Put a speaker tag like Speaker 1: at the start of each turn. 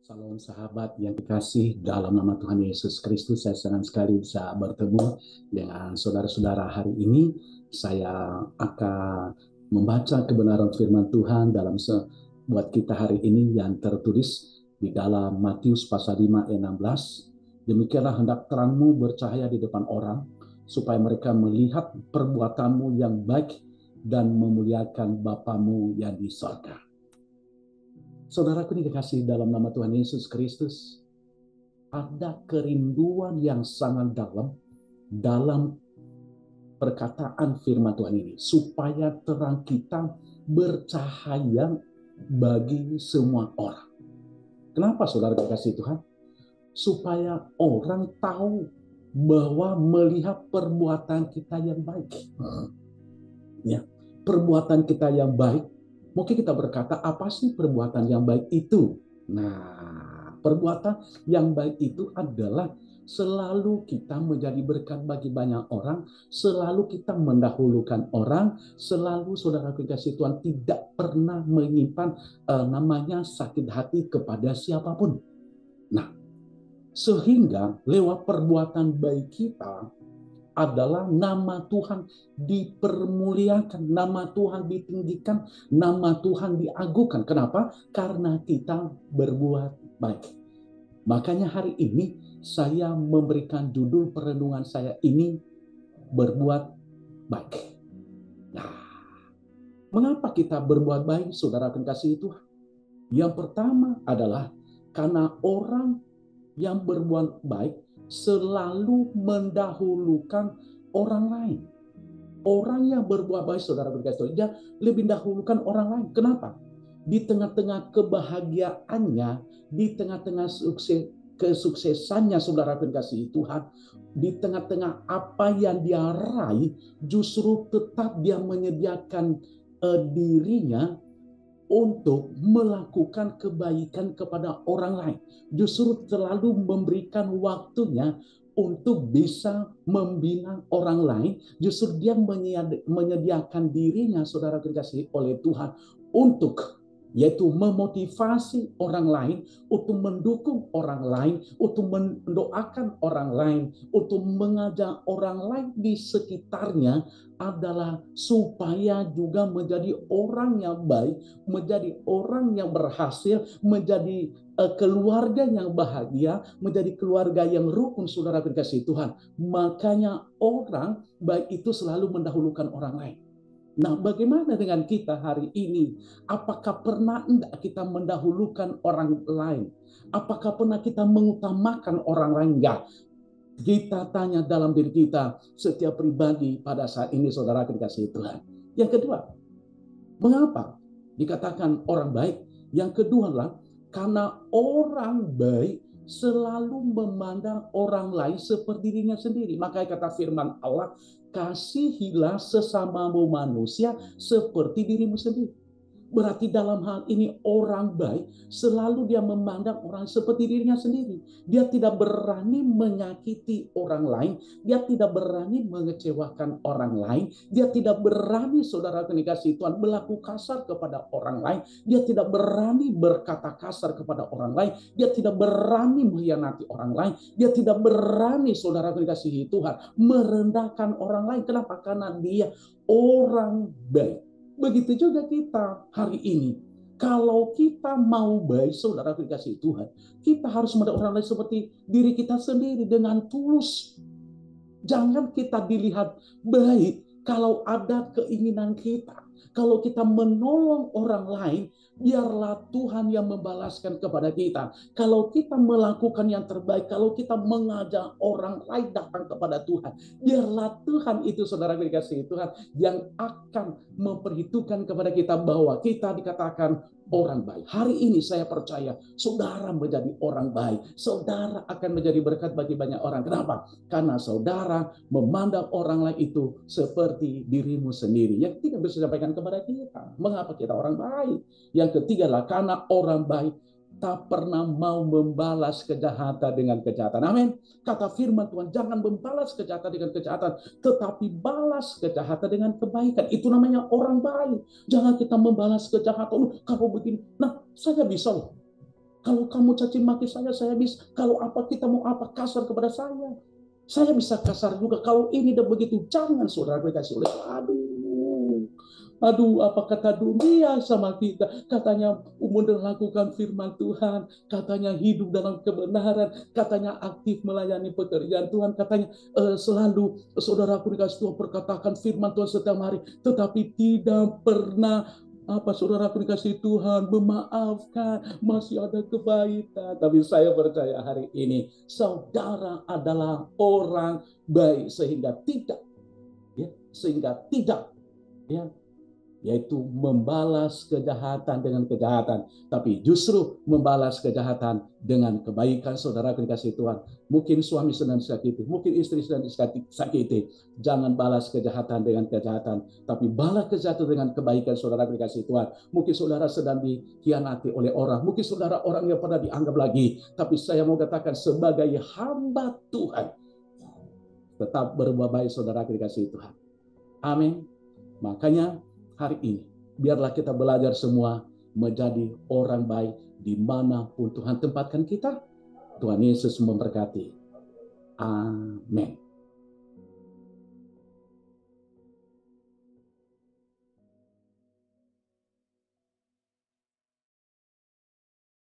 Speaker 1: Salam sahabat yang dikasih dalam nama Tuhan Yesus Kristus. Saya senang sekali bisa bertemu dengan saudara-saudara hari ini. Saya akan membaca kebenaran firman Tuhan dalam buat kita hari ini yang tertulis di dalam Matius pasal 5 ayat 16. Demikianlah hendak terangmu bercahaya di depan orang, supaya mereka melihat perbuatanmu yang baik dan memuliakan Bapamu yang di sorga. Saudaraku dikasih dalam nama Tuhan Yesus Kristus, ada kerinduan yang sangat dalam perkataan firman Tuhan ini, supaya terang kita bercahaya bagi semua orang. Kenapa saudara dikasih Tuhan? Supaya orang tahu bahwa melihat perbuatan kita yang baik. Ya, perbuatan kita yang baik. Mungkin kita berkata, apa sih perbuatan yang baik itu? Nah, perbuatan yang baik itu adalah selalu kita menjadi berkat bagi banyak orang, selalu kita mendahulukan orang, selalu saudara kekasih Tuhan tidak pernah menyimpan namanya sakit hati kepada siapapun. Nah, sehingga lewat perbuatan baik kita, adalah nama Tuhan dipermuliakan, nama Tuhan ditinggikan, nama Tuhan diagungkan. Kenapa? Karena kita berbuat baik. Makanya hari ini saya memberikan judul perenungan saya ini, berbuat baik. Nah, mengapa kita berbuat baik, saudara kekasih Tuhan? Yang pertama adalah karena orang yang berbuat baik selalu mendahulukan orang lain. Orang yang berbuat baik, saudara berkata, dia lebih dahulukan orang lain. Kenapa? Di tengah-tengah kebahagiaannya, di tengah-tengah kesuksesannya, saudara berkasih Tuhan, di tengah-tengah apa yang dia raih, justru tetap dia menyediakan dirinya untuk melakukan kebaikan kepada orang lain. Justru selalu memberikan waktunya untuk bisa membina orang lain. Justru dia menyediakan dirinya, saudara dikasihi oleh Tuhan, untuk yaitu memotivasi orang lain, untuk mendukung orang lain, untuk mendoakan orang lain, untuk mengajak orang lain di sekitarnya, adalah supaya juga menjadi orang yang baik, menjadi orang yang berhasil, menjadi keluarga yang bahagia, menjadi keluarga yang rukun, saudara dikasihi Tuhan. Makanya orang baik itu selalu mendahulukan orang lain. Nah, bagaimana dengan kita hari ini? Apakah pernah enggak kita mendahulukan orang lain? Apakah pernah kita mengutamakan orang lain? Enggak. Kita tanya dalam diri kita, setiap pribadi pada saat ini, saudara dikasihi Tuhan. Yang kedua, mengapa dikatakan orang baik? Yang kedua adalah karena orang baik selalu memandang orang lain seperti dirinya sendiri. Makanya kata firman Allah, kasihilah sesamamu manusia seperti dirimu sendiri. Berarti dalam hal ini orang baik selalu dia memandang orang seperti dirinya sendiri. Dia tidak berani menyakiti orang lain. Dia tidak berani mengecewakan orang lain. Dia tidak berani, saudara kekasih Tuhan, berlaku kasar kepada orang lain. Dia tidak berani berkata kasar kepada orang lain. Dia tidak berani mengkhianati orang lain. Dia tidak berani, saudara kekasih Tuhan, merendahkan orang lain. Kenapa? Karena dia orang baik. Begitu juga kita hari ini. Kalau kita mau baik, saudara dikasih Tuhan, kita harus melihat orang lain seperti diri kita sendiri dengan tulus. Jangan kita dilihat baik kalau ada keinginan kita. Kalau kita menolong orang lain, biarlah Tuhan yang membalaskan kepada kita. Kalau kita melakukan yang terbaik, kalau kita mengajak orang lain datang kepada Tuhan, biarlah Tuhan itu, saudara dikasihi Tuhan, yang akan memperhitungkan kepada kita bahwa kita dikatakan orang baik. Hari ini saya percaya saudara menjadi orang baik. Saudara akan menjadi berkat bagi banyak orang. Kenapa? Karena saudara memandang orang lain itu seperti dirimu sendiri. Yang ketiga bisa disampaikan kepada kita, mengapa kita orang baik? Yang ketiga adalah karena orang baik tak pernah mau membalas kejahatan dengan kejahatan. Amin. Kata firman Tuhan, jangan membalas kejahatan dengan kejahatan, tetapi balas kejahatan dengan kebaikan. Itu namanya orang baik. Jangan kita membalas kejahatan. Kalau begini, nah saya bisa loh. Kalau kamu caci maki saya bisa. Kalau apa kita mau apa kasar kepada saya bisa kasar juga. Kalau ini dan begitu, jangan saudara dikasih oleh. Aduh, apa kata dunia sama kita? Katanya melakukan firman Tuhan, katanya hidup dalam kebenaran, katanya aktif melayani pekerjaan Tuhan, katanya selalu saudaraku dikasih Tuhan perkatakan firman Tuhan setiap hari, tetapi tidak pernah saudaraku dikasih Tuhan memaafkan, masih ada kebaikan. Tapi saya percaya hari ini saudara adalah orang baik sehingga tidak ya yaitu membalas kejahatan dengan kejahatan, tapi justru membalas kejahatan dengan kebaikan. Saudara dikasih Tuhan, mungkin suami sedang disakiti, mungkin istri sedang disakiti, jangan balas kejahatan dengan kejahatan, tapi balas kejahatan dengan kebaikan. Saudara dikasih Tuhan, mungkin saudara sedang dikhianati oleh orang, mungkin saudara orang yang pernah dianggap lagi, tapi saya mau katakan sebagai hamba Tuhan, tetap berbuat baik. Saudara dikasih Tuhan, amin. Makanya hari ini, biarlah kita belajar semua menjadi orang baik dimanapun Tuhan tempatkan kita. Tuhan Yesus memberkati. Amin.